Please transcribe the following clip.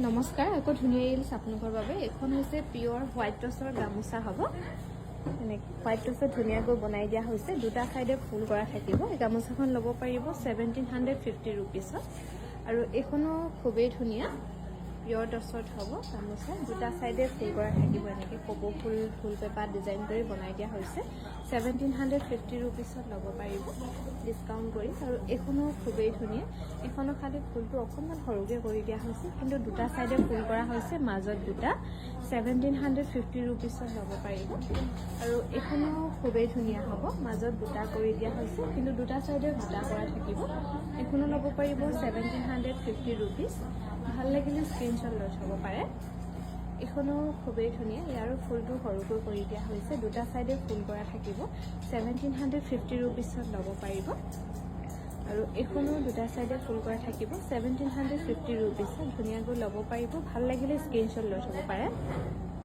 নমস্কাৰ, আকৌ ধুনীয়া ৰিলছ আপোনালোকৰ বাবে। এখন হৈছে পিয়ৰ হোৱাইট টচৰ গামোচা হ'ব। এনেকৈ হোৱাইট টচত ধুনীয়াকৈ বনাই দিয়া হৈছে, দুটা চাইডে ফুল কৰা থাকিব। এই গামোচাখন ল'ব পাৰিব 1750 ৰুপিছত। আৰু এইখনো খুবেই ধুনীয়া পিয়ৰ টচত হ'ব গামোচা, দুটা চাইডে ফুল কৰা থাকিব। এনেকৈ কপৌ ফুল ফুল পেপাৰ ডিজাইন কৰি বনাই দিয়া হৈছে। 1750 ৰুপিছত ল'ব পাৰিব ডিছকাউণ্ট কৰি। আৰু এইখনো খুবেই ধুনীয়া, এইখনৰ খালি ফুলটো অকণমান সৰুকৈ কৰি দিয়া হৈছে, কিন্তু দুটা চাইডে ফুল কৰা হৈছে, মাজত দুটা। 1750 ৰুপিছত ল'ব পাৰিব। আৰু এইখনো খুবেই ধুনীয়া হ'ব, মাজত দুটা কৰি দিয়া হৈছে, কিন্তু দুটা চাইডে দুটা কৰা থাকিব। এইখনো ল'ব পাৰিব 1750 ৰুপিজ। ভাল লাগিলে স্ক্ৰীনশ্বট লৈ থ'ব পাৰে। এইখনো খুবেই ধুনীয়া, ইয়াৰো ফুলটো সৰুকৈ কৰি দিয়া হৈছে, দুটা চাইডে ফুল কৰা থাকিব। 1750 ৰুপিছত ল'ব পাৰিব। আৰু এইখনো দুটা চাইডে ফুল কৰা থাকিব, 1750 ৰুপিছত ধুনীয়াকৈ ল'ব পাৰিব। ভাল লাগিলে স্ক্ৰীনশ্বট লৈ থ'ব পাৰে।